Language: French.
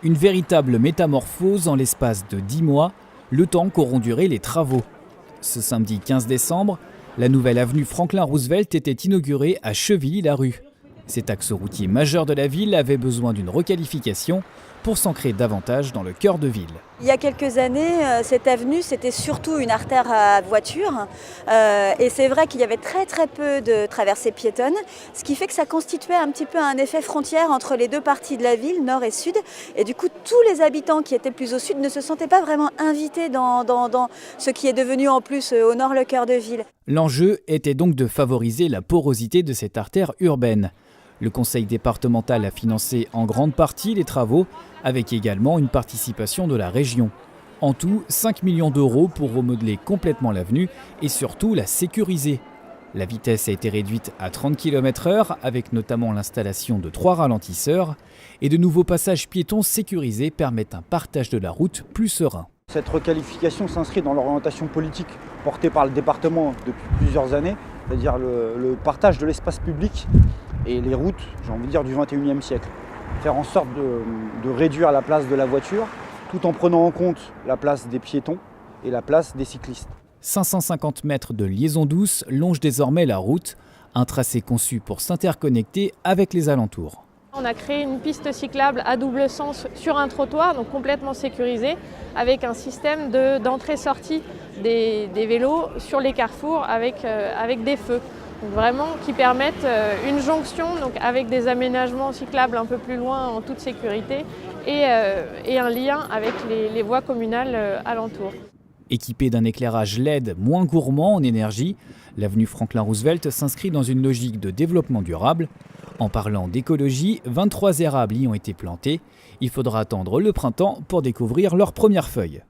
Une véritable métamorphose en l'espace de 10 mois, le temps qu'auront duré les travaux. Ce samedi 15 décembre, la nouvelle avenue Franklin Roosevelt était inaugurée à Chevilly-Larue. Cet axe routier majeur de la ville avait besoin d'une requalification pour s'ancrer davantage dans le cœur de ville. Il y a quelques années, cette avenue, c'était surtout une artère à voiture. Et c'est vrai qu'il y avait très peu de traversées piétonnes, ce qui fait que ça constituait un petit peu un effet frontière entre les deux parties de la ville, nord et sud. Et du coup, tous les habitants qui étaient plus au sud ne se sentaient pas vraiment invités dans ce qui est devenu en plus au nord le cœur de ville. L'enjeu était donc de favoriser la porosité de cette artère urbaine. Le conseil départemental a financé en grande partie les travaux, avec également une participation de la région. En tout, 5 millions d'euros pour remodeler complètement l'avenue et surtout la sécuriser. La vitesse a été réduite à 30 km/h, avec notamment l'installation de 3 ralentisseurs, et de nouveaux passages piétons sécurisés permettent un partage de la route plus serein. Cette requalification s'inscrit dans l'orientation politique portée par le département depuis plusieurs années, c'est-à-dire le partage de l'espace public et les routes, j'ai envie de dire, du 21e siècle. Faire en sorte de réduire la place de la voiture tout en prenant en compte la place des piétons et la place des cyclistes. 550 mètres de liaison douce longent désormais la route, un tracé conçu pour s'interconnecter avec les alentours. On a créé une piste cyclable à double sens sur un trottoir, donc complètement sécurisé, avec un système d'entrée-sortie des vélos sur les carrefours avec des feux. Donc vraiment qui permettent une jonction donc avec des aménagements cyclables un peu plus loin en toute sécurité et un lien avec les voies communales alentour. Équipée d'un éclairage LED moins gourmand en énergie, l'avenue Franklin Roosevelt s'inscrit dans une logique de développement durable. En parlant d'écologie, 23 érables y ont été plantés. Il faudra attendre le printemps pour découvrir leurs premières feuilles.